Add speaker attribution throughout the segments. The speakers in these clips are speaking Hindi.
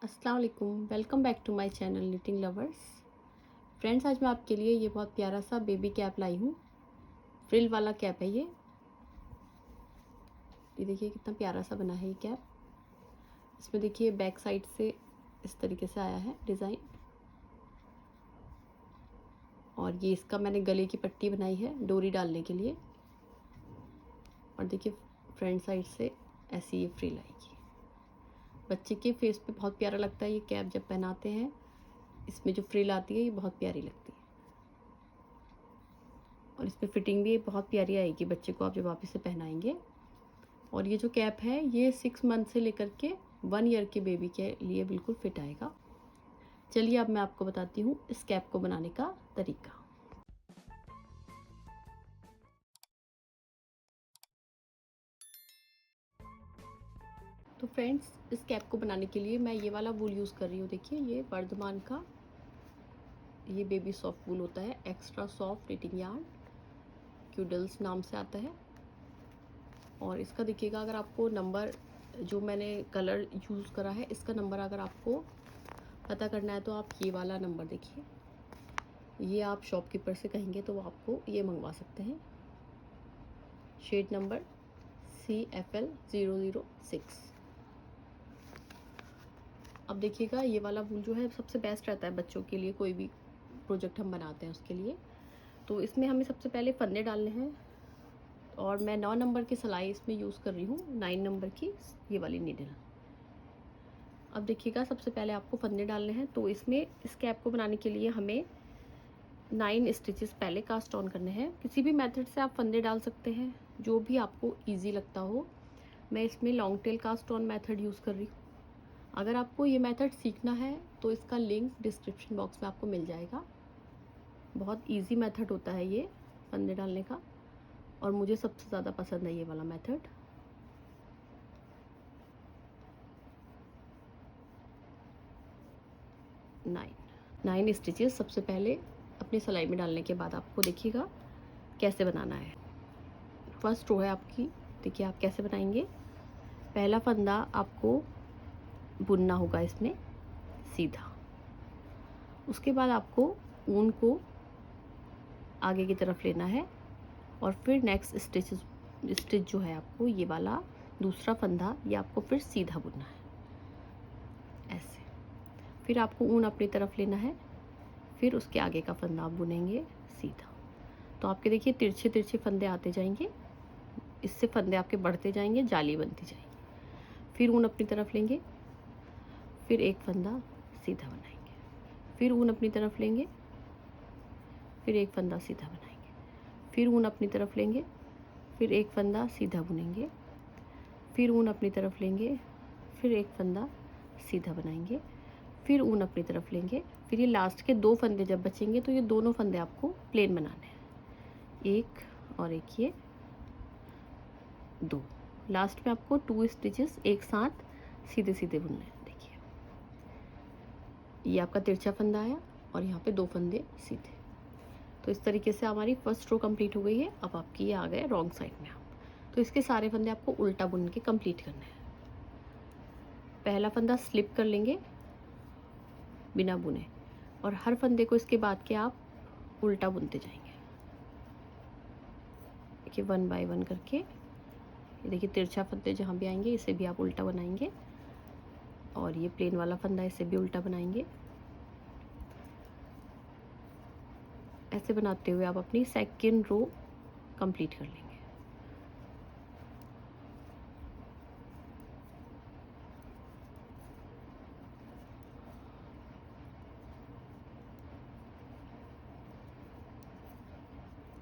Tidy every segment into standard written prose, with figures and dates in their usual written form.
Speaker 1: अस्सलाम वालेकुम, welcome back to my channel knitting lovers. Friends, आज मैं आपके लिए ये बहुत प्यारा सा बेबी कैप लाई हूँ। फ्रिल वाला कैप है ये देखिए कितना प्यारा सा बना है ये कैप। इसमें देखिए बैक साइड से इस तरीके से आया है डिज़ाइन, और ये इसका मैंने गले की पट्टी बनाई है डोरी डालने के लिए। और देखिए फ्रंट साइड से ऐसी ये फ्रिल आएगी। बच्चे के फेस पे बहुत प्यारा लगता है ये कैप जब पहनाते हैं। इसमें जो फ्रिल आती है ये बहुत प्यारी लगती है, और इसमें फिटिंग भी बहुत प्यारी आएगी बच्चे को आप जब आप इसे पहनाएंगे। और ये जो कैप है ये 6 मंथ से लेकर के 1 ईयर के बेबी के लिए बिल्कुल फिट आएगा। चलिए अब मैं आपको बताती हूँ इस कैप को बनाने का तरीका। तो फ्रेंड्स, इस कैप को बनाने के लिए मैं ये वाला वूल यूज़ कर रही हूँ। देखिए ये वर्धमान का ये बेबी सॉफ्ट वूल होता है, एक्स्ट्रा सॉफ्ट निटिंग यार्न, क्यूडल्स नाम से आता है। और इसका देखिएगा, अगर आपको नंबर जो मैंने कलर यूज़ करा है इसका नंबर अगर आपको पता करना है तो आप ये वाला नंबर देखिए, ये आप शॉपकीपर से कहेंगे तो वो आपको ये मंगवा सकते हैं। Shade number CFL006। अब देखिएगा ये वाला वूल जो है सबसे बेस्ट रहता है बच्चों के लिए, कोई भी प्रोजेक्ट हम बनाते हैं उसके लिए। तो इसमें हमें सबसे पहले फंदे डालने हैं, और मैं 9 नंबर की सिलाई इसमें यूज़ कर रही हूँ, 9 नंबर की ये वाली नीडल। अब देखिएगा सबसे पहले आपको फंदे डालने हैं। तो इसमें इस कैप को बनाने के लिए हमें 9 स्टिचेस पहले कास्ट ऑन करने हैं। किसी भी मेथड से आप फंदे डाल सकते हैं, जो भी आपको इजी लगता हो। मैं इसमें long tail cast on method use कर रही हूँ। अगर आपको ये मेथड सीखना है तो इसका लिंक डिस्क्रिप्शन बॉक्स में आपको मिल जाएगा। बहुत इजी मेथड होता है ये फंदे डालने का, और मुझे सबसे ज़्यादा पसंद है ये वाला मेथड। नाइन स्टिचेस सबसे पहले अपनी सिलाई में डालने के बाद आपको देखिएगा कैसे बनाना है। फर्स्ट रो है आपकी, देखिए आप कैसे बनाएंगे। पहला फंदा आपको बुनना होगा इसमें सीधा। उसके बाद आपको ऊन को आगे की तरफ लेना है, और फिर नेक्स्ट स्टिच जो है आपको ये वाला दूसरा फंदा ये आपको फिर सीधा बुनना है ऐसे। फिर आपको ऊन अपनी तरफ लेना है, फिर उसके आगे का फंदा आप बुनेंगे सीधा। तो आपके देखिए तिरछे तिरछे फंदे आते जाएंगे, इससे फंदे आपके बढ़ते जाएंगे, जाली बनती जाएगी। फिर ऊन अपनी तरफ लेंगे, फिर एक फंदा सीधा बनाएंगे, फिर ऊन अपनी तरफ लेंगे, फिर एक फंदा सीधा बनाएंगे, फिर ऊन अपनी तरफ लेंगे, फिर एक फंदा सीधा बुनेंगे, फिर ऊन अपनी तरफ लेंगे, फिर एक फंदा सीधा बनाएंगे, फिर ऊन अपनी तरफ लेंगे। फिर ये लास्ट के 2 फंदे जब बचेंगे तो ये दोनों फंदे आपको प्लेन बनाने हैं, एक और एक, ये 2। लास्ट में आपको 2 स्टिचेस एक साथ सीधे सीधे बुनने हैं। देखिए ये आपका तिरछा फंदा आया, और यहाँ पे 2 फंदे सीधे। तो इस तरीके से हमारी फर्स्ट रो कंप्लीट हो गई है। अब आपकी ये आ गए रॉन्ग साइड में आप, तो इसके सारे फंदे आपको उल्टा बुन के कंप्लीट करने हैं। पहला फंदा स्लिप कर लेंगे बिना बुने, और हर फंदे को इसके बाद के आप उल्टा बुनते जाएंगे। देखिए 1 बाय 1 करके, ये देखिए तिरछा फंदे जहाँ भी आएंगे इसे भी आप उल्टा बनाएंगे, और ये प्लेन वाला फंदा इसे भी उल्टा बनाएंगे। ऐसे बनाते हुए आप अपनी सेकंड रो कंप्लीट कर लेंगे।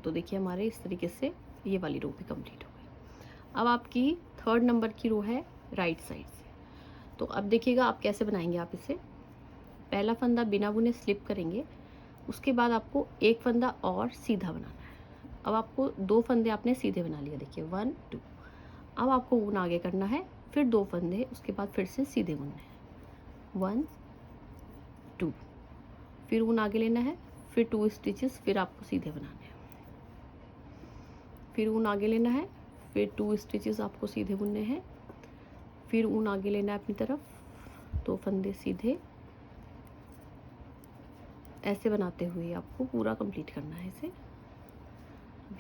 Speaker 1: तो देखिए हमारे इस तरीके से ये वाली रो भी कंप्लीट हो गई। अब आपकी 3rd नंबर की रो है राइट साइड से। तो अब देखिएगा आप कैसे बनाएंगे। आप इसे पहला फंदा बिना बुने स्लिप करेंगे, उसके बाद आपको एक फंदा और सीधा बनाना है। अब आपको 2 फंदे आपने सीधे बना लिया, देखिए 1 2। अब आपको ऊन आगे करना है, फिर 2 फंदे उसके बाद फिर से सीधे बुनने हैं, 1 2। फिर ऊन आगे लेना है, फिर 2 स्टिचेस फिर आपको सीधे बनाने हैं। फिर ऊन आगे लेना है, फिर 2 स्टिचेस आपको सीधे बुनने हैं। फिर ऊन आगे लेना है अपनी तरफ, 2 फंदे सीधे ऐसे बनाते हुए आपको पूरा कंप्लीट करना है इसे।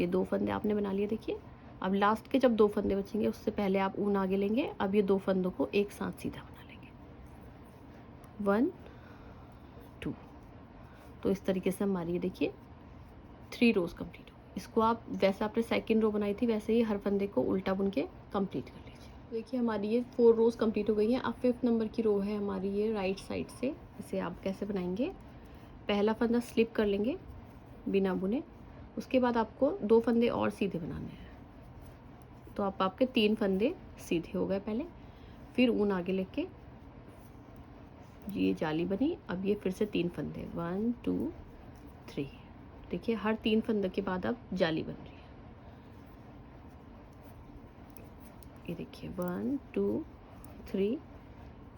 Speaker 1: ये 2 फंदे आपने बना लिए। देखिए अब लास्ट के जब 2 फंदे बचेंगे उससे पहले आप ऊन आगे लेंगे। अब ये 2 फंदों को एक साथ सीधा बना लेंगे, 1 2। तो इस तरीके से हमारी ये देखिए 3 रोज कंप्लीट हो। इसको आप वैसे आपने सेकंड रो बनाई थी वैसे ही हर फंदे को उल्टा बुन के कंप्लीट कर लीजिए। देखिए हमारी ये 4 रोज कंप्लीट हो गई हैं। अब 5th नंबर की रो है हमारी ये राइट साइड से। इसे आप कैसे बनाएंगे, पहला फंदा स्लिप कर लेंगे बिना बुने, उसके बाद आपको 2 फंदे और सीधे बनाने हैं। तो आपके 3 फंदे सीधे हो गए पहले, फिर ऊन आगे लेके ये जाली बनी। अब ये फिर से 3 फंदे 1 2 3। देखिए हर 3 फंदे के बाद अब जाली बन रही है। ये देखिए 1 2 3,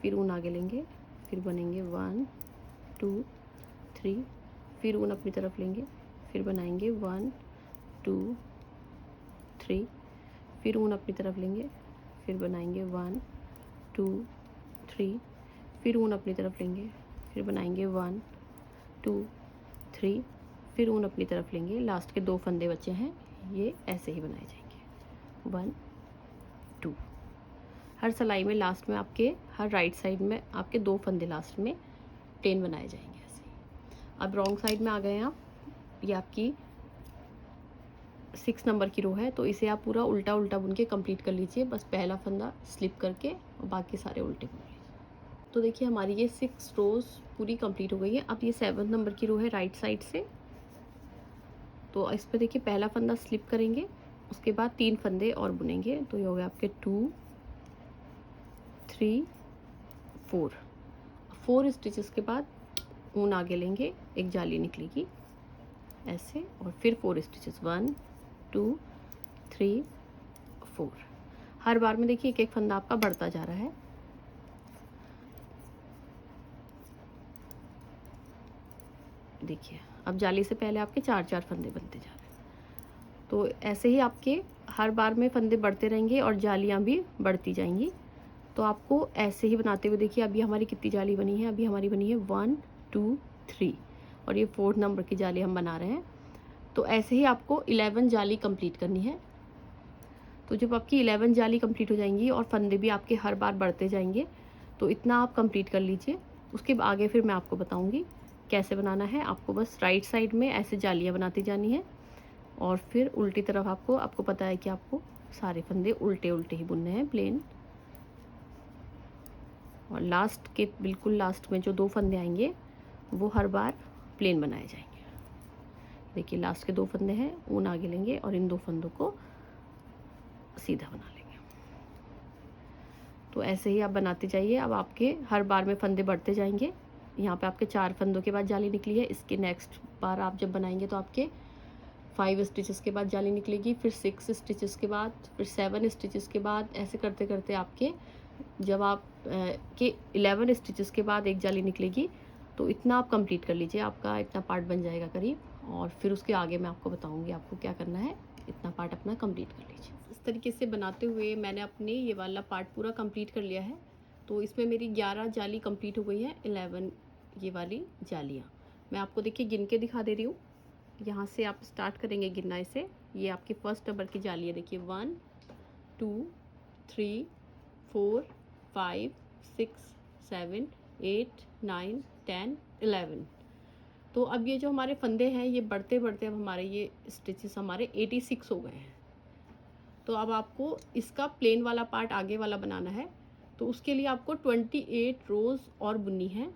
Speaker 1: फिर ऊन आगे लेंगे, फिर बनेंगे 1 2 3, फिर ऊन अपनी तरफ लेंगे, फिर बनाएंगे 1 2 3, फिर ऊन अपनी तरफ लेंगे, फिर बनाएंगे 1 2 3, फिर ऊन अपनी तरफ लेंगे, फिर बनाएंगे 1 2 3, फिर ऊन अपनी तरफ लेंगे। लास्ट के 2 फंदे बचे हैं, ये ऐसे ही बनाए जाएंगे 1 2। हर सिलाई में लास्ट में आपके हर राइट साइड में आपके 2 फंदे लास्ट में प्लेन बनाए जाएंगे ऐसे ही। अब रॉन्ग साइड में आ गए हैं आप। ये आपकी 6 नंबर की रो है, तो इसे आप पूरा उल्टा उल्टा बुन के कंप्लीट कर लीजिए। बस पहला फंदा स्लिप करके और बाकी सारे उल्टे बुन लीजिए। तो देखिए हमारी ये 6 रोज पूरी कंप्लीट हो गई है। अब ये 7 नंबर की रो है राइट साइड से। तो इस पर देखिए पहला फंदा स्लिप करेंगे, उसके बाद 3 फंदे और बुनेंगे। तो ये हो गए आपके 2 3 4 स्टिचेस के बाद ऊन आगे लेंगे, एक जाली निकलेगी ऐसे, और फिर 4 स्टिचेस 1 2 3 4। हर बार में देखिए एक एक फंदा आपका बढ़ता जा रहा है। देखिए अब जाली से पहले आपके 4 फंदे बनते जा रहे हैं। तो ऐसे ही आपके हर बार में फंदे बढ़ते रहेंगे और जालियां भी बढ़ती जाएंगी। तो आपको ऐसे ही बनाते हुए देखिए अभी हमारी कितनी जाली बनी है। अभी हमारी बनी है 1 2 3 और ये 4th नंबर की जाली हम बना रहे हैं। तो ऐसे ही आपको 11 जाली कंप्लीट करनी है। तो जब आपकी 11 जाली कंप्लीट हो जाएंगी और फंदे भी आपके हर बार बढ़ते जाएंगे, तो इतना आप कंप्लीट कर लीजिए। उसके आगे फिर मैं आपको बताऊंगी कैसे बनाना है। आपको बस राइट साइड में ऐसे जालियां बनाती जानी है और फिर उल्टी तरफ आपको पता है कि आपको सारे फंदे उल्टे उल्टे ही बुनने हैं प्लेन। और लास्ट के बिल्कुल लास्ट में जो 2 फंदे आएंगे वो हर बार प्लेन बनाए जाएंगे। देखिए लास्ट के 2 फंदे हैं, ऊन आगे लेंगे और इन 2 फंदों को सीधा बना लेंगे। तो ऐसे ही आप बनाते जाइए। अब आपके हर बार में फंदे बढ़ते जाएंगे। यहाँ पे आपके 4 फंदों के बाद जाली निकली है। इसके नेक्स्ट बार आप जब बनाएंगे तो आपके 5 स्टिचेस के बाद जाली निकलेगी, फिर 6 स्टिचेस के बाद, फिर 7 स्टिचेस के बाद, ऐसे करते करते आपके जब आप के 11 स्टिचेस के बाद एक जाली निकलेगी। तो इतना आप कंप्लीट कर लीजिए, आपका इतना पार्ट बन जाएगा करीब। और फिर उसके आगे मैं आपको बताऊंगी आपको क्या करना है। इतना पार्ट अपना कंप्लीट कर लीजिए। इस तरीके से बनाते हुए मैंने अपने ये वाला पार्ट पूरा कंप्लीट कर लिया है। तो इसमें मेरी 11 जाली कंप्लीट हो गई है, 11 ये वाली जालियाँ मैं आपको देखिए गिन के दिखा दे रही हूँ। यहाँ से आप स्टार्ट करेंगे गिनना इसे। ये आपकी 1st नंबर की जाली है। देखिए 1 2 3 4 5 6 7 8 9 10 11। तो अब ये जो हमारे फंदे हैं ये बढ़ते बढ़ते अब हमारे ये स्टिचेस हमारे 86 हो गए हैं। तो अब आपको इसका प्लेन वाला पार्ट आगे वाला बनाना है। तो उसके लिए आपको 28 रोज़ और बुननी है।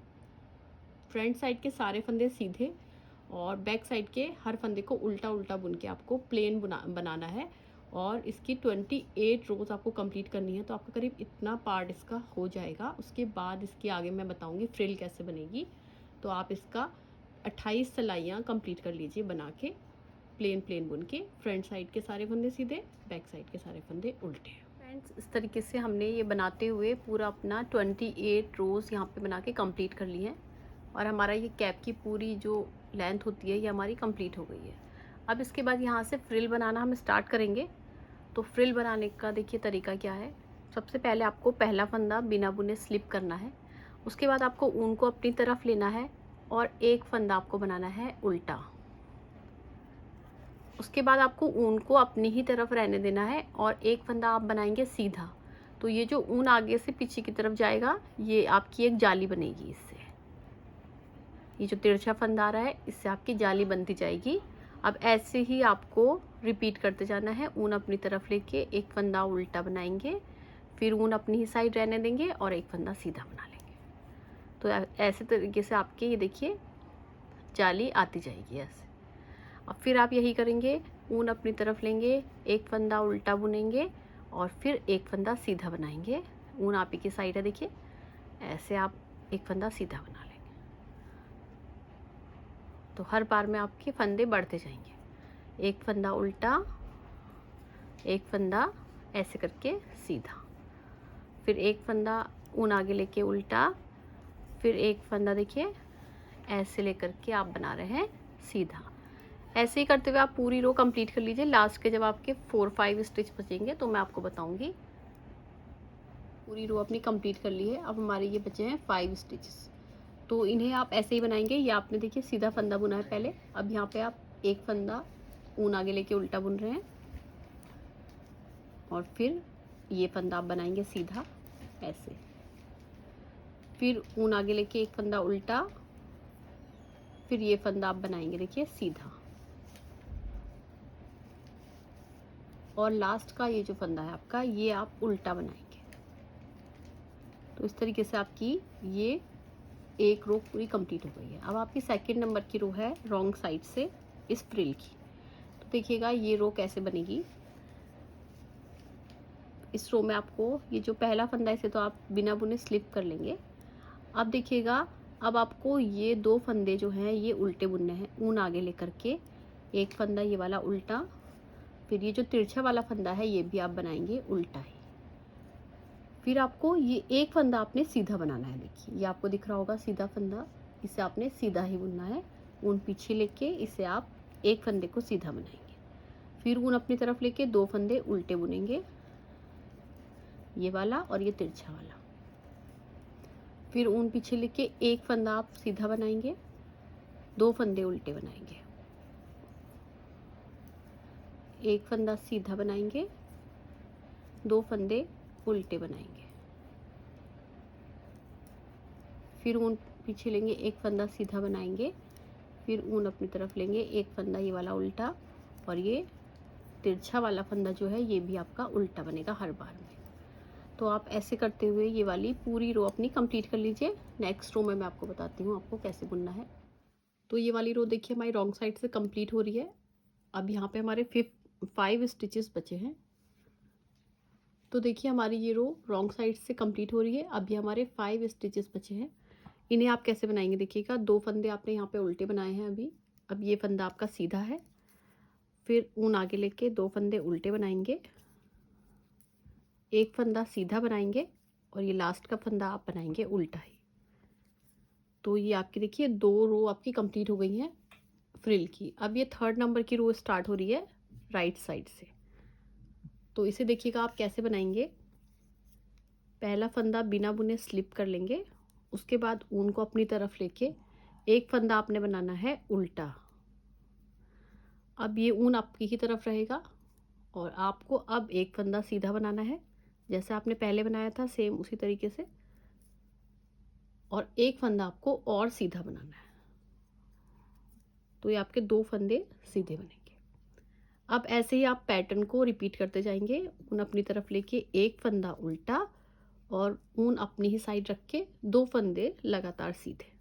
Speaker 1: फ्रंट साइड के सारे फंदे सीधे और बैक साइड के हर फंदे को उल्टा उल्टा बुन के आपको प्लेन बनाना है। और इसकी 28 रोज़ आपको कंप्लीट करनी है। तो आपका करीब इतना पार्ट इसका हो जाएगा। उसके बाद इसके आगे मैं बताऊंगी फ्रिल कैसे बनेगी। तो आप इसका 28 सिलाइयाँ कंप्लीट कर लीजिए बना के, प्लेन प्लेन बुन के। फ्रंट साइड के सारे फंदे सीधे, बैक साइड के सारे फंदे उल्टे। फ्रेंड्स इस तरीके से हमने ये बनाते हुए पूरा अपना 28 रोज़ यहाँ पे बना के कंप्लीट कर ली है। और हमारा ये कैप की पूरी जो लेंथ होती है ये हमारी कंप्लीट हो गई है। अब इसके बाद यहाँ से फ्रिल बनाना हम स्टार्ट करेंगे। तो फ्रिल बनाने का देखिए तरीका क्या है। सबसे पहले आपको पहला फंदा बिना बुने स्लिप करना है, उसके बाद आपको ऊन को अपनी तरफ लेना है और एक फंदा आपको बनाना है उल्टा। उसके बाद आपको ऊन को अपनी ही तरफ रहने देना है और एक फंदा आप बनाएंगे सीधा। तो ये जो ऊन आगे से पीछे की तरफ जाएगा, ये आपकी एक जाली बनेगी। इससे ये जो तिरछा फंदा आ रहा है, इससे आपकी जाली बनती जाएगी। अब ऐसे ही आपको रिपीट करते जाना है। ऊन अपनी तरफ लेके एक फंदा उल्टा बनाएंगे, फिर ऊन अपनी ही साइड रहने देंगे और एक फंदा सीधा बना लेंगे। तो ऐसे तरीके से आपके ये देखिए जाली आती जाएगी ऐसे। अब फिर आप यही करेंगे, ऊन अपनी तरफ लेंगे, एक फंदा उल्टा बुनेंगे और फिर एक फंदा सीधा बनाएंगे। ऊन आप ही की साइड है, देखिए ऐसे आप एक फंदा सीधा बना लेंगे। तो हर बार में आपके फंदे बढ़ते जाएंगे, एक फंदा उल्टा, एक फंदा ऐसे करके सीधा, फिर एक फंदा ऊन आगे लेके उल्टा, फिर एक फंदा देखिए ऐसे लेकर के आप बना रहे हैं सीधा। ऐसे ही करते हुए आप पूरी रो कंप्लीट कर लीजिए। लास्ट के जब आपके 4-5 स्टिच बचेंगे तो मैं आपको बताऊंगी। पूरी रो अपनी कंप्लीट कर ली है। अब हमारे ये बचे हैं 5 स्टिचेस, तो इन्हें आप ऐसे ही बनाएंगे। ये आपने देखिए सीधा फंदा बुना है पहले, अब यहाँ पे आप एक फंदा ऊन आगे लेके उल्टा बुन रहे हैं और फिर ये फंदा आप बनाएंगे सीधा ऐसे, फिर ऊन आगे लेके एक फंदा उल्टा, फिर ये फंदा आप बनाएंगे देखिए सीधा, और लास्ट का ये जो फंदा है आपका, ये आप उल्टा बनाएंगे। तो इस तरीके से आपकी ये एक रो पूरी कंप्लीट हो गई है। अब आपकी सेकंड नंबर की रो है रॉन्ग साइड से इस फ्रिल की। तो देखिएगा ये रो कैसे बनेगी। इस रो में आपको ये जो पहला फंदा, इसे तो आप बिना बुने स्लिप कर लेंगे। अब देखिएगा, अब आपको ये 2 फंदे जो हैं ये उल्टे बुनने हैं। ऊन आगे लेकर के एक फंदा ये वाला उल्टा, फिर ये जो तिरछा वाला फंदा है ये भी आप बनाएंगे उल्टा ही। फिर आपको ये एक फंदा आपने सीधा बनाना है। देखिए ये आपको दिख रहा होगा सीधा फंदा, इसे आपने सीधा ही बुनना है। ऊन पीछे लेके इसे आप एक फंदे को सीधा बनाएंगे, फिर ऊन अपनी तरफ लेके 2 फंदे उल्टे बुनेंगे, ये वाला और ये तिरछा वाला। फिर ऊन पीछे लेके एक फंदा आप सीधा बनाएंगे, 2 फंदे उल्टे बनाएंगे, एक फंदा सीधा बनाएंगे, 2 फंदे उल्टे बनाएंगे, फिर ऊन पीछे लेंगे, एक फंदा सीधा बनाएंगे, फिर ऊन अपनी तरफ लेंगे, एक फंदा ये वाला उल्टा, और ये तिरछा वाला फंदा जो है ये भी आपका उल्टा बनेगा हर बार में। तो आप ऐसे करते हुए ये वाली पूरी रो अपनी कंप्लीट कर लीजिए। नेक्स्ट रो में मैं आपको बताती हूँ आपको कैसे बुनना है। तो ये वाली रो देखिए हमारी रॉन्ग साइड से कंप्लीट हो रही है। अब यहाँ पे हमारे 5 स्टिचेस बचे हैं। तो देखिए हमारी ये रो रॉन्ग साइड से कंप्लीट हो रही है। अब ये हमारे 5 स्टिचेस बचे हैं। इन्हें आप कैसे बनाएंगे, देखिएगा 2 फंदे आपने यहाँ पे उल्टे बनाए हैं अभी। अब ये फंदा आपका सीधा है, फिर ऊन आगे लेके 2 फंदे उल्टे बनाएंगे, एक फंदा सीधा बनाएंगे, और ये लास्ट का फंदा आप बनाएंगे उल्टा ही। तो ये आपकी देखिए 2 रो आपकी कंप्लीट हो गई हैं फ्रिल की। अब ये 3rd नंबर की रो स्टार्ट हो रही है राइट साइड से। तो इसे देखिएगा आप कैसे बनाएंगे। पहला फंदा बिना बुने स्लिप कर लेंगे, उसके बाद ऊन को अपनी तरफ लेके एक फंदा आपने बनाना है उल्टा। अब ये ऊन आपकी ही तरफ रहेगा और आपको अब एक फंदा सीधा बनाना है, जैसे आपने पहले बनाया था सेम उसी तरीके से, और एक फंदा आपको और सीधा बनाना है। तो ये आपके 2 फंदे सीधे बनेंगे। अब ऐसे ही आप पैटर्न को रिपीट करते जाएंगे। ऊन अपनी तरफ लेके एक फंदा उल्टा और ऊन अपनी ही साइड रख के 2 फंदे लगातार सीधे।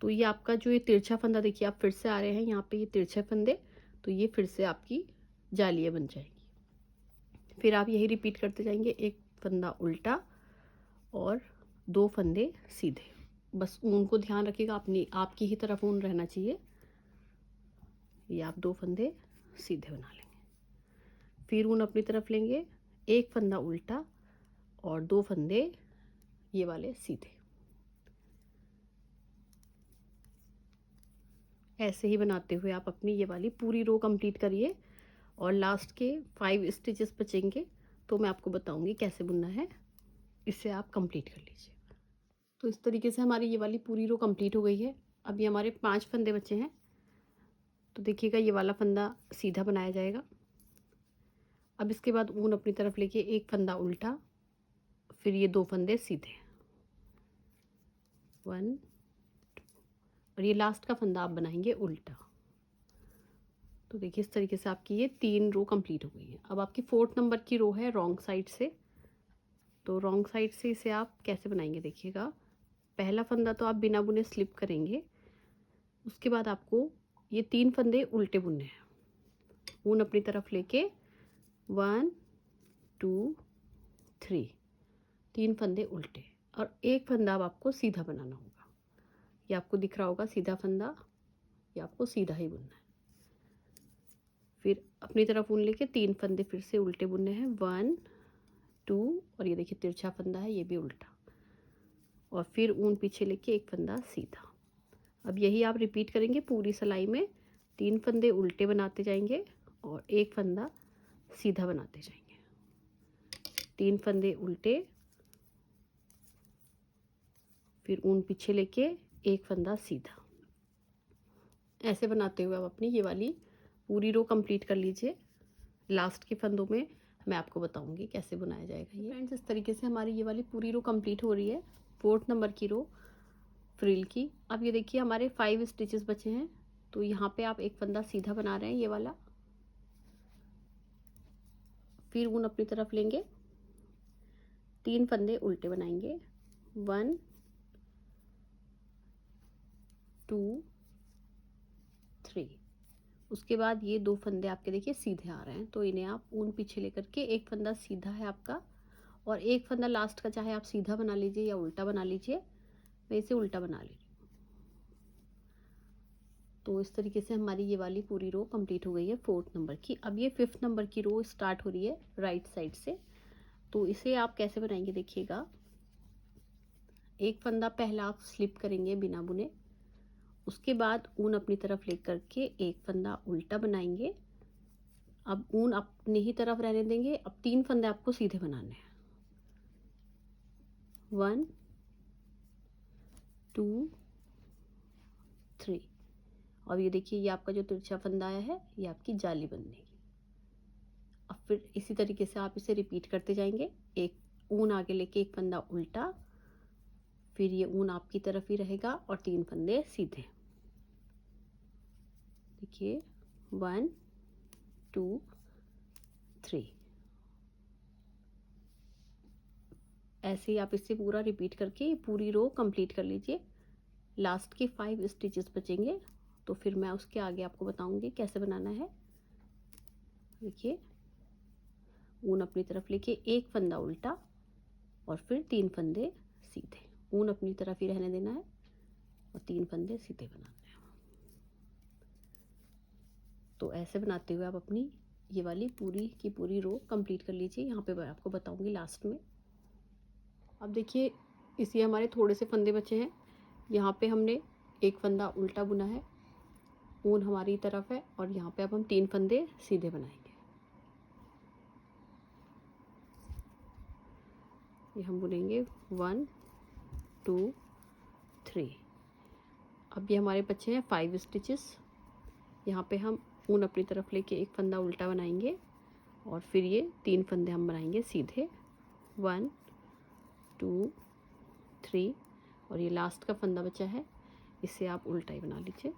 Speaker 1: तो ये आपका जो ये तिरछा फंदा देखिए आप फिर से आ रहे हैं यहाँ पे, ये तिरछे फंदे, तो ये फिर से आपकी जालियाँ बन जाएंगी। फिर आप यही रिपीट करते जाएंगे, एक फंदा उल्टा और 2 फंदे सीधे। बस ऊन को ध्यान रखिएगा, अपनी आपकी ही तरफ ऊन रहना चाहिए। ये आप 2 फंदे सीधे बना लेंगे, फिर ऊन अपनी तरफ लेंगे, एक फंदा उल्टा और 2 फंदे ये वाले सीधे। ऐसे ही बनाते हुए आप अपनी ये वाली पूरी रो कंप्लीट करिए, और लास्ट के 5 स्टिचेस बचेंगे तो मैं आपको बताऊंगी कैसे बुनना है। इसे आप कंप्लीट कर लीजिए। तो इस तरीके से हमारी ये वाली पूरी रो कंप्लीट हो गई है। अब ये हमारे 5 फंदे बचे हैं। तो देखिएगा ये वाला फंदा सीधा बनाया जाएगा। अब इसके बाद ऊन अपनी तरफ लेके एक फंदा उल्टा, फिर ये 2 फंदे सीधे, 1 और ये लास्ट का फंदा आप बनाएंगे उल्टा। तो देखिए इस तरीके से आपकी ये 3 रो कंप्लीट हो गई है। अब आपकी 4th नंबर की रो है रॉन्ग साइड से। तो रॉन्ग साइड से इसे आप कैसे बनाएंगे देखिएगा। पहला फंदा तो आप बिना बुने स्लिप करेंगे, उसके बाद आपको ये 3 फंदे उल्टे बुनने हैं। ऊन अपनी तरफ लेके 1 2 3, 3 फंदे उल्टे और एक फंदा अब आपको सीधा बनाना होगा। ये आपको दिख रहा होगा सीधा फंदा, ये आपको सीधा ही बुनना है। फिर अपनी तरफ ऊन लेके 3 फंदे फिर से उल्टे बुनने हैं, 1 2 और ये देखिए तिरछा फंदा है, ये भी उल्टा, और फिर ऊन पीछे लेके एक फंदा सीधा। अब यही आप रिपीट करेंगे पूरी सिलाई में। 3 फंदे उल्टे बनाते जाएंगे और एक फंदा सीधा बनाते जाएंगे। 3 फंदे उल्टे, फिर ऊन पीछे लेके एक फंदा सीधा। ऐसे बनाते हुए आप अपनी ये वाली पूरी रो कंप्लीट कर लीजिए। लास्ट के फंदों में मैं आपको बताऊंगी कैसे बनाया जाएगा ये। फ्रेंड्स इस तरीके से हमारी ये वाली पूरी रो कंप्लीट हो रही है, 4th नंबर की रो फ्रिल की। अब ये देखिए हमारे 5 स्टिचेस बचे हैं। तो यहाँ पे आप एक फंदा सीधा बना रहे हैं ये वाला, फिर ऊन अपनी तरफ लेंगे, 3 फंदे उल्टे बनाएंगे, 1 2 3। उसके बाद ये 2 फंदे आपके देखिए सीधे आ रहे हैं, तो इन्हें आप ऊन पीछे लेकर के एक फंदा सीधा है आपका और एक फंदा लास्ट का चाहे आप सीधा बना लीजिए या उल्टा बना लीजिए। मैं इसे उल्टा बना ली। तो इस तरीके से हमारी ये वाली पूरी रो कंप्लीट हो गई है 4th नंबर की। अब ये 5th नंबर की रो स्टार्ट हो रही है राइट साइड से। तो इसे आप कैसे बनाएंगे देखिएगा। एक फंदा पहला आप स्लिप करेंगे बिना बुने, उसके बाद ऊन अपनी तरफ लेकर के एक फंदा उल्टा बनाएंगे। अब ऊन अपनी ही तरफ रहने देंगे। अब 3 फंदे आपको सीधे बनाने हैं, 1 2 3। और ये देखिए ये आपका जो तिरछा फंदा आया है ये आपकी जाली बनने की। अब फिर इसी तरीके से आप इसे रिपीट करते जाएंगे। एक ऊन आगे लेके एक फंदा उल्टा, फिर ये ऊन आपकी तरफ ही रहेगा और 3 फंदे सीधे। देखिए 1 2 3। ऐसे ही आप इससे पूरा रिपीट करके पूरी रो कंप्लीट कर लीजिए। लास्ट के 5 स्टिचेस बचेंगे, तो फिर मैं उसके आगे आपको बताऊंगी कैसे बनाना है। देखिए ऊन अपनी तरफ लेके एक फंदा उल्टा और फिर 3 फंदे सीधे। ऊन अपनी तरफ ही रहने देना है और 3 फंदे सीधे बनाने हैं। तो ऐसे बनाते हुए आप अपनी ये वाली पूरी की पूरी रो कंप्लीट कर लीजिए। यहाँ पे मैं आपको बताऊंगी लास्ट में। अब देखिए इसी हमारे थोड़े से फंदे बचे हैं। यहाँ पे हमने एक फंदा उल्टा बुना है, ऊन हमारी तरफ है और यहाँ पे अब हम 3 फंदे सीधे बनाएंगे। ये हम बुनेंगे 1 2 3। अब ये हमारे बचे हैं 5 स्टिचेस। यहाँ पे हम ऊन अपनी तरफ लेके एक फंदा उल्टा बनाएंगे और फिर ये 3 फंदे हम बनाएंगे सीधे, 1 2 3। और ये लास्ट का फंदा बचा है, इसे आप उल्टा ही बना लीजिए।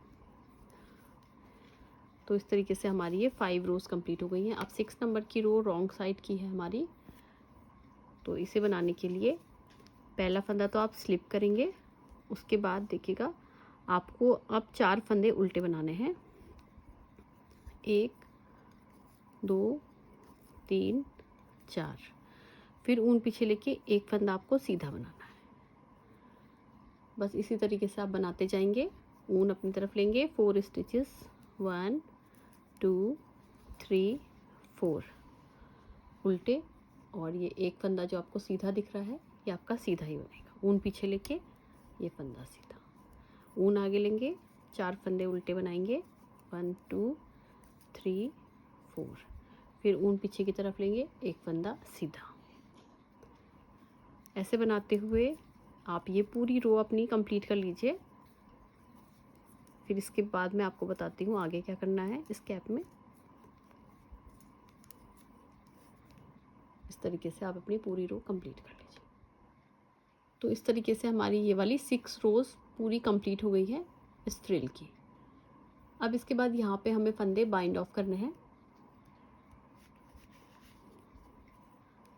Speaker 1: तो इस तरीके से हमारी ये 5 रोज कंप्लीट हो गई हैं। अब 6 नंबर की रो रॉन्ग साइड की है हमारी। तो इसे बनाने के लिए पहला फंदा तो आप स्लिप करेंगे, उसके बाद देखिएगा आपको अब 4 फंदे उल्टे बनाने हैं, 1 2 3 4। फिर ऊन पीछे लेके एक फंदा आपको सीधा बनाना है। बस इसी तरीके से आप बनाते जाएंगे। ऊन अपनी तरफ लेंगे, 4 स्टिचेस, 1 2 3 4 उल्टे, और ये एक फंदा जो आपको सीधा दिख रहा है ये आपका सीधा ही बनेगा। ऊन पीछे लेके ये फंदा सीधा, ऊन आगे लेंगे, 4 फंदे उल्टे बनाएंगे, 1 2 3 4। फिर ऊन पीछे की तरफ लेंगे, एक फंदा सीधा। ऐसे बनाते हुए आप ये पूरी रो अपनी कंप्लीट कर लीजिए। फिर इसके बाद मैं आपको बताती हूँ आगे क्या करना है इस कैप में। इस तरीके से आप अपनी पूरी रो कंप्लीट कर लीजिए। तो इस तरीके से हमारी ये वाली 6 रोज़ पूरी कंप्लीट हो गई है इस फ्रिल की। अब इसके बाद यहाँ पे हमें फंदे बाइंड ऑफ करने हैं।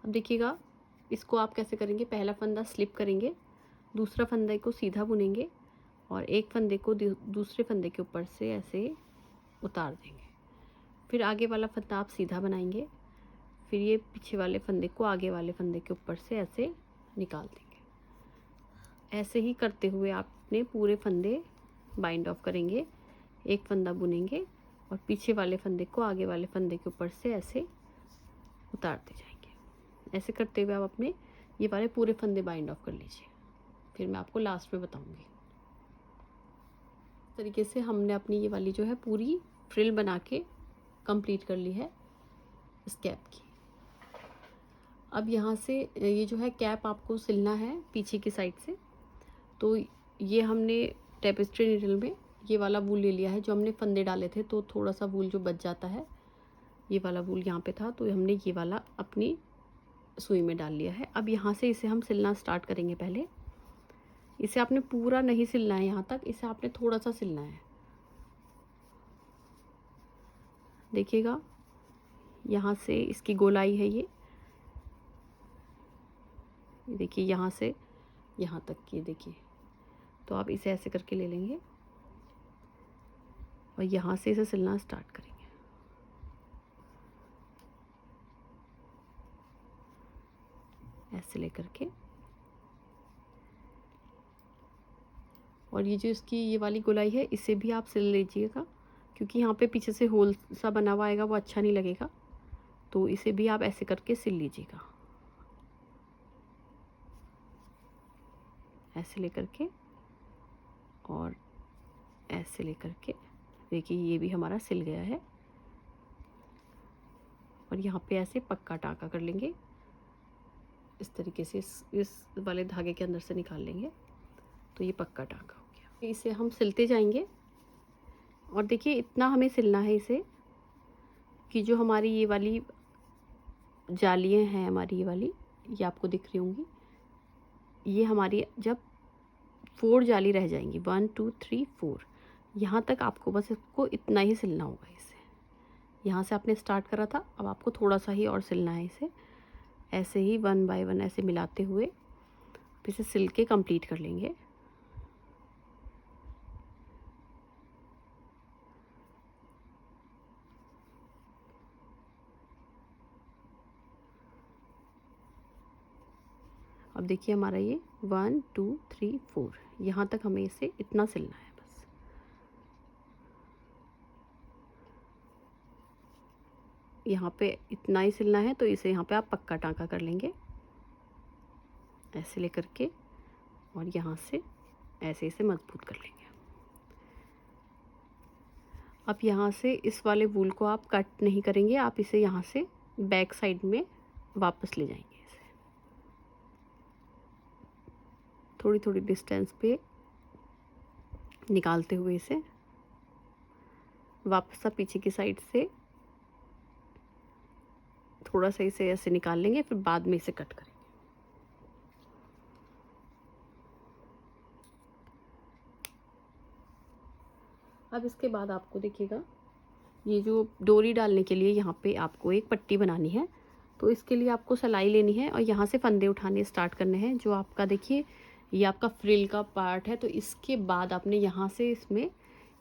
Speaker 1: अब देखिएगा इसको आप कैसे करेंगे। पहला फंदा स्लिप करेंगे, दूसरा फंदे को सीधा बुनेंगे और एक फंदे को दूसरे फंदे के ऊपर से ऐसे उतार देंगे। फिर आगे वाला फंदा आप सीधा बनाएंगे, फिर ये पीछे वाले फंदे को आगे वाले फंदे के ऊपर से ऐसे निकाल देंगे। ऐसे ही करते हुए आप अपने पूरे फंदे बाइंड ऑफ करेंगे, एक फंदा बुनेंगे और पीछे वाले फंदे को आगे वाले फंदे के ऊपर से ऐसे उतारते जाएंगे। ऐसे करते हुए आप अपने ये वाले पूरे फंदे बाइंड ऑफ कर लीजिए, फिर मैं आपको लास्ट में बताऊंगी। इस तरीके से हमने अपनी ये वाली जो है पूरी फ्रिल बना के कंप्लीट कर ली है इस कैप की। अब यहाँ से ये जो है कैप आपको सिलना है पीछे की साइड से। तो ये हमने टेपेस्ट्री नीडल में ये वाला वूल ले लिया है जो हमने फंदे डाले थे, तो थोड़ा सा वूल जो बच जाता है, ये वाला वूल यहाँ पे था, तो हमने ये वाला अपनी सुई में डाल लिया है। अब यहाँ से इसे हम सिलना स्टार्ट करेंगे। पहले इसे आपने पूरा नहीं सिलना है यहाँ तक, इसे आपने थोड़ा सा सिलना है। देखिएगा यहाँ से इसकी गोलाई है ये देखिए यहाँ से यहाँ तक की देखिए। तो आप इसे ऐसे करके ले लेंगे और यहाँ से इसे सिलना स्टार्ट करेंगे। ऐसे लेकर के, और ये जो इसकी ये वाली गोलाई है इसे भी आप सिल लीजिएगा, क्योंकि यहाँ पे पीछे से होल सा बना हुआ आएगा, वो अच्छा नहीं लगेगा। तो इसे भी आप ऐसे करके सिल लीजिएगा। ऐसे लेकर के और ऐसे लेकर के देखिए ये भी हमारा सिल गया है। और यहाँ पे ऐसे पक्का टाँका कर लेंगे इस तरीके से, इस वाले धागे के अंदर से निकाल लेंगे तो ये पक्का टाँका हो गया। इसे हम सिलते जाएंगे और देखिए इतना हमें सिलना है इसे कि जो हमारी ये वाली जालियाँ हैं, हमारी ये वाली, ये आपको दिख रही होंगी, ये हमारी जब 4 जाली रह जाएंगी, 1 2 3 4, यहाँ तक आपको बस इसको इतना ही सिलना होगा। इसे यहाँ से आपने स्टार्ट करा था, अब आपको थोड़ा सा ही और सिलना है इसे। ऐसे ही 1 बाय 1 ऐसे मिलाते हुए इसे सिल के कंप्लीट कर लेंगे। अब देखिए हमारा ये 1 2 3 4 यहाँ तक हमें इसे इतना सिलना है बस। यहाँ पे इतना ही सिलना है, तो इसे यहाँ पे आप पक्का टाँका कर लेंगे ऐसे लेकर के, और यहाँ से ऐसे इसे मजबूत कर लेंगे। अब यहाँ से इस वाले वूल को आप कट नहीं करेंगे, आप इसे यहाँ से बैक साइड में वापस ले जाएंगे। इसे थोड़ी थोड़ी डिस्टेंस पे निकालते हुए इसे वापस आप पीछे की साइड से थोड़ा सा इसे ऐसे निकाल लेंगे, फिर बाद में इसे कट करेंगे। अब इसके बाद आपको देखिएगा ये जो डोरी डालने के लिए यहाँ पे आपको एक पट्टी बनानी है, तो इसके लिए आपको सिलाई लेनी है और यहाँ से फंदे उठाने स्टार्ट करने हैं। जो आपका देखिए ये आपका फ्रिल का पार्ट है, तो इसके बाद आपने यहाँ से इसमें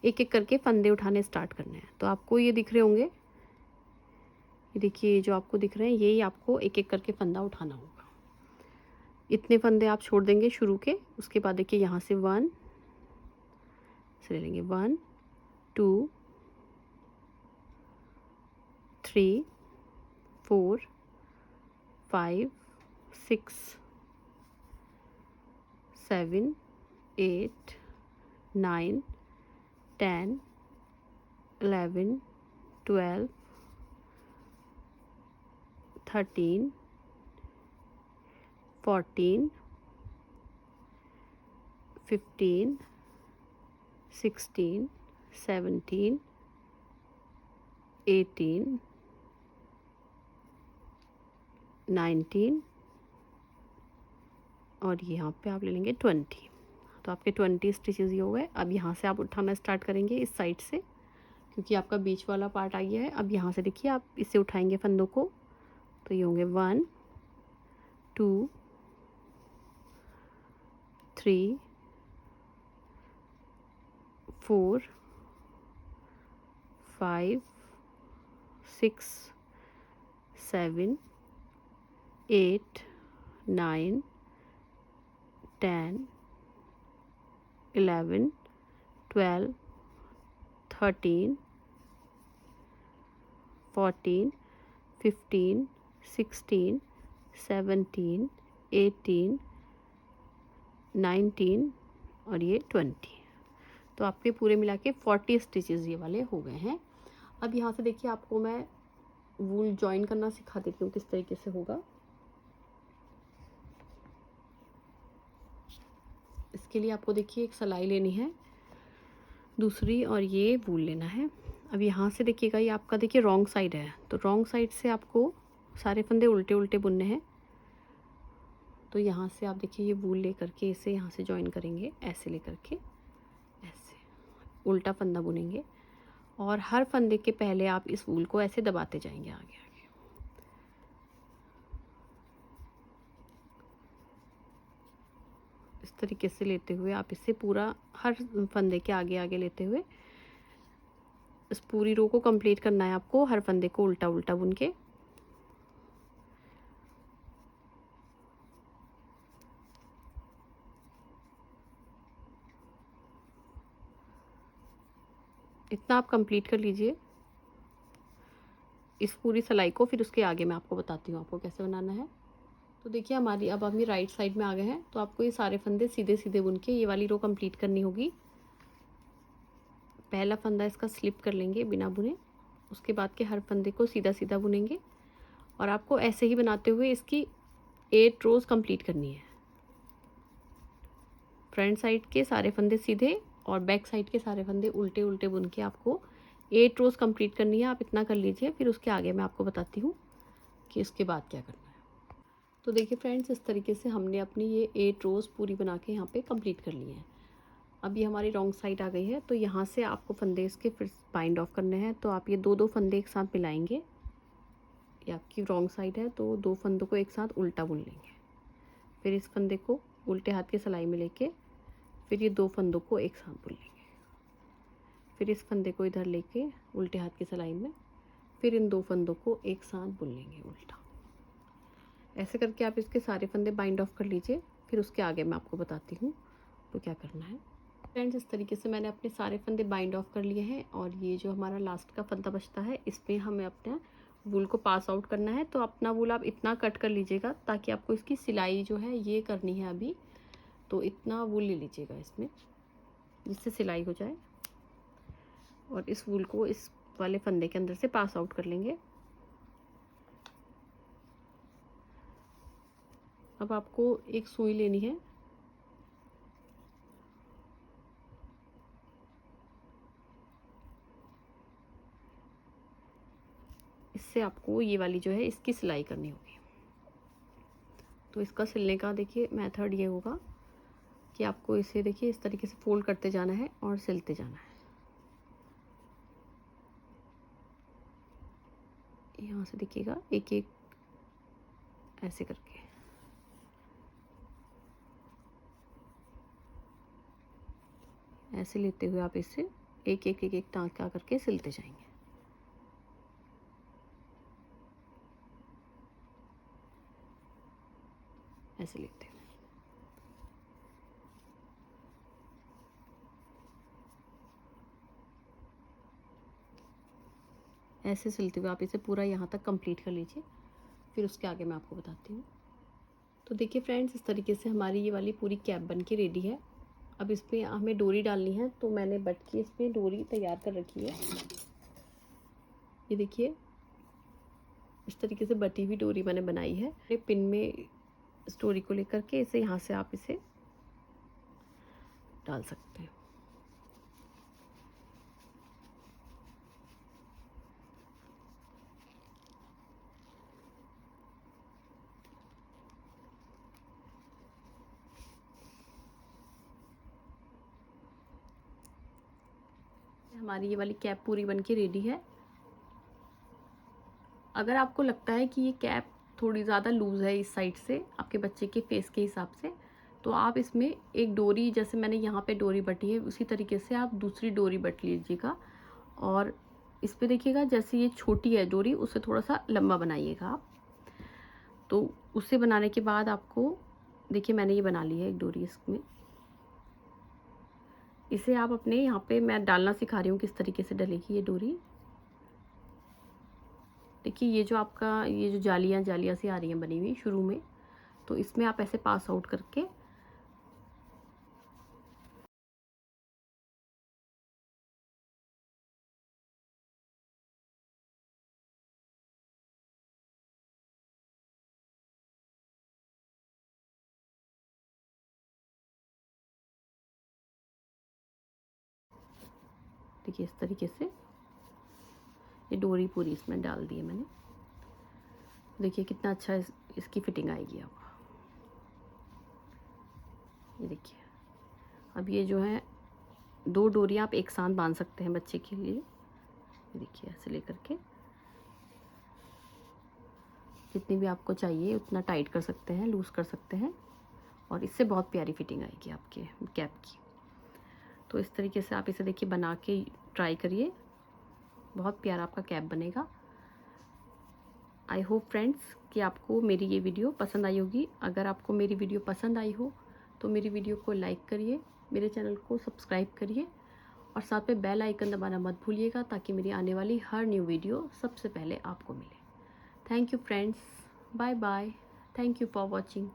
Speaker 1: एक एक करके फंदे उठाने स्टार्ट करने हैं। तो आपको ये दिख रहे होंगे, ये देखिए जो आपको दिख रहे हैं, यही आपको एक एक करके फंदा उठाना होगा। इतने फंदे आप छोड़ देंगे शुरू के। उसके बाद देखिए यहाँ से 1 से ले लेंगे, 1 2 3 4 5 6 7 8 9 10 11 12 13 14, 15, 16, 17, 18, 19 और यहाँ पे आप ले लेंगे 20। तो आपके 20 स्टिचेस ये हो गए। अब यहाँ से आप उठाना स्टार्ट करेंगे इस साइड से, क्योंकि आपका बीच वाला पार्ट आ गया है। अब यहाँ से देखिए आप इससे उठाएंगे फंदों को, तो ये होंगे 1, 2, 3, 4, 5, 6, 7, 8, 9, 10, 11, 12, 13, 14, 15, 16, 17, 18, 19 और ये 20। तो आपके पूरे मिला के 40 स्टिचेस ये वाले हो गए हैं। अब यहाँ से देखिए आपको मैं वूल जॉइन करना सिखा देती हूँ किस तरीके से होगा। इसके लिए आपको देखिए एक सिलाई लेनी है दूसरी, और ये वूल लेना है। अब यहाँ से देखिएगा ये आपका देखिए रॉन्ग साइड है, तो रॉन्ग साइड से आपको सारे फंदे उल्टे उल्टे बुनने हैं। तो यहाँ से आप देखिए ये वूल ले करके इसे यहाँ से जॉइन करेंगे, ऐसे ले करके ऐसे उल्टा फंदा बुनेंगे, और हर फंदे के पहले आप इस वूल को ऐसे दबाते जाएंगे आगे आगे। इस तरीके से लेते हुए आप इसे पूरा हर फंदे के आगे आगे लेते हुए इस पूरी रो को कंप्लीट करना है आपको, हर फंदे को उल्टा उल्टा बुन के। इतना आप कंप्लीट कर लीजिए इस पूरी सिलाई को, फिर उसके आगे मैं आपको बताती हूँ आपको कैसे बनाना है। तो देखिए हमारी अब हम राइट साइड में आ गए हैं, तो आपको ये सारे फंदे सीधे सीधे बुन के ये वाली रो कंप्लीट करनी होगी। पहला फंदा इसका स्लिप कर लेंगे बिना बुने, उसके बाद के हर फंदे को सीधा सीधा बुनेंगे, और आपको ऐसे ही बनाते हुए इसकी 8 रोज़ कंप्लीट करनी है। फ्रंट साइड के सारे फंदे सीधे और बैक साइड के सारे फंदे उल्टे उल्टे बुन के आपको 8 रोज़ कंप्लीट करनी है। आप इतना कर लीजिए, फिर उसके आगे मैं आपको बताती हूँ कि इसके बाद क्या करना है। तो देखिए फ्रेंड्स, इस तरीके से हमने अपनी ये 8 रोज़ पूरी बना के यहाँ पे कंप्लीट कर ली है। अब ये हमारी रॉन्ग साइड आ गई है, तो यहाँ से आपको फंदे इसके फिर बाइंड ऑफ करने हैं। तो आप ये दो फंदे एक साथ मिलाएंगे, ये आपकी रॉन्ग साइड है, तो 2 फंदों को एक साथ उल्टा बुन लेंगे। फिर इस फंदे को उल्टे हाथ की सिलाई में लेके फिर ये 2 फंदों को एक साथ बुन लेंगे। फिर इस फंदे को इधर लेके उल्टे हाथ की सिलाई में फिर इन 2 फंदों को एक साथ बुन लेंगे उल्टा। ऐसे करके आप इसके सारे फंदे बाइंड ऑफ कर लीजिए, फिर उसके आगे मैं आपको बताती हूँ तो क्या करना है। फ्रेंड्स, इस तरीके से मैंने अपने सारे फंदे बाइंड ऑफ कर लिए हैं, और ये जो हमारा लास्ट का फंदा बचता है इसमें हमें अपना वूल को पास आउट करना है। तो अपना वूल आप इतना कट कर लीजिएगा ताकि आपको इसकी सिलाई जो है ये करनी है अभी, तो इतना वूल ले लीजिएगा इसमें जिससे सिलाई हो जाए, और इस वूल को इस वाले फंदे के अंदर से पास आउट कर लेंगे। अब आपको एक सुई लेनी है, इससे आपको ये वाली जो है इसकी सिलाई करनी होगी। तो इसका सिलने का देखिए मेथड ये होगा कि आपको इसे देखिए इस तरीके से फोल्ड करते जाना है और सिलते जाना है। यहाँ से देखिएगा एक एक ऐसे करके, ऐसे लेते हुए आप इससे एक एक एक एक टाँका करके सिलते जाएंगे। ऐसे लेते हुए ऐसे सिलते हुए आप इसे पूरा यहाँ तक कंप्लीट कर लीजिए, फिर उसके आगे मैं आपको बताती हूँ। तो देखिए फ्रेंड्स, इस तरीके से हमारी ये वाली पूरी कैप बन के रेडी है। अब इस पर हमें डोरी डालनी है, तो मैंने बट की इस पर डोरी तैयार कर रखी है। ये देखिए इस तरीके से बटी हुई डोरी मैंने बनाई है। पिन में स्टोरी को लेकर के इसे यहाँ से आप इसे डाल सकते हैं। हमारी ये वाली कैप पूरी बनके रेडी है। अगर आपको लगता है कि ये कैप थोड़ी ज़्यादा लूज़ है इस साइड से आपके बच्चे के फेस के हिसाब से, तो आप इसमें एक डोरी, जैसे मैंने यहाँ पे डोरी बटी है उसी तरीके से आप दूसरी डोरी बट लीजिएगा और इस पे देखिएगा जैसे ये छोटी है डोरी उससे थोड़ा सा लंबा बनाइएगा आप। तो उससे बनाने के बाद आपको देखिए मैंने ये बना ली है एक डोरी इसमें। इसे आप अपने यहाँ पे मैं डालना सिखा रही हूँ किस तरीके से डलेगी ये डोरी। देखिए ये जो आपका ये जो जालियाँ सी आ रही हैं बनी हुई शुरू में, तो इसमें आप ऐसे पास आउट करके देखिए इस तरीके से ये डोरी पूरी इसमें डाल दी है मैंने। देखिए कितना अच्छा इसकी फिटिंग आएगी अब। ये देखिए अब ये जो है 2 डोरियाँ आप एक साथ बांध सकते हैं बच्चे के लिए। ये देखिए ऐसे लेकर के जितनी भी आपको चाहिए उतना टाइट कर सकते हैं, लूज़ कर सकते हैं और इससे बहुत प्यारी फिटिंग आएगी आपके कैप की। तो इस तरीके से आप इसे देखिए बना के ट्राई करिए, बहुत प्यारा आपका कैप बनेगा। आई होप फ्रेंड्स कि आपको मेरी ये वीडियो पसंद आई होगी। अगर आपको मेरी वीडियो पसंद आई हो तो मेरी वीडियो को लाइक करिए, मेरे चैनल को सब्सक्राइब करिए और साथ में बेल आइकन दबाना मत भूलिएगा ताकि मेरी आने वाली हर न्यू वीडियो सबसे पहले आपको मिले। Thank you friends, bye bye, thank you for watching.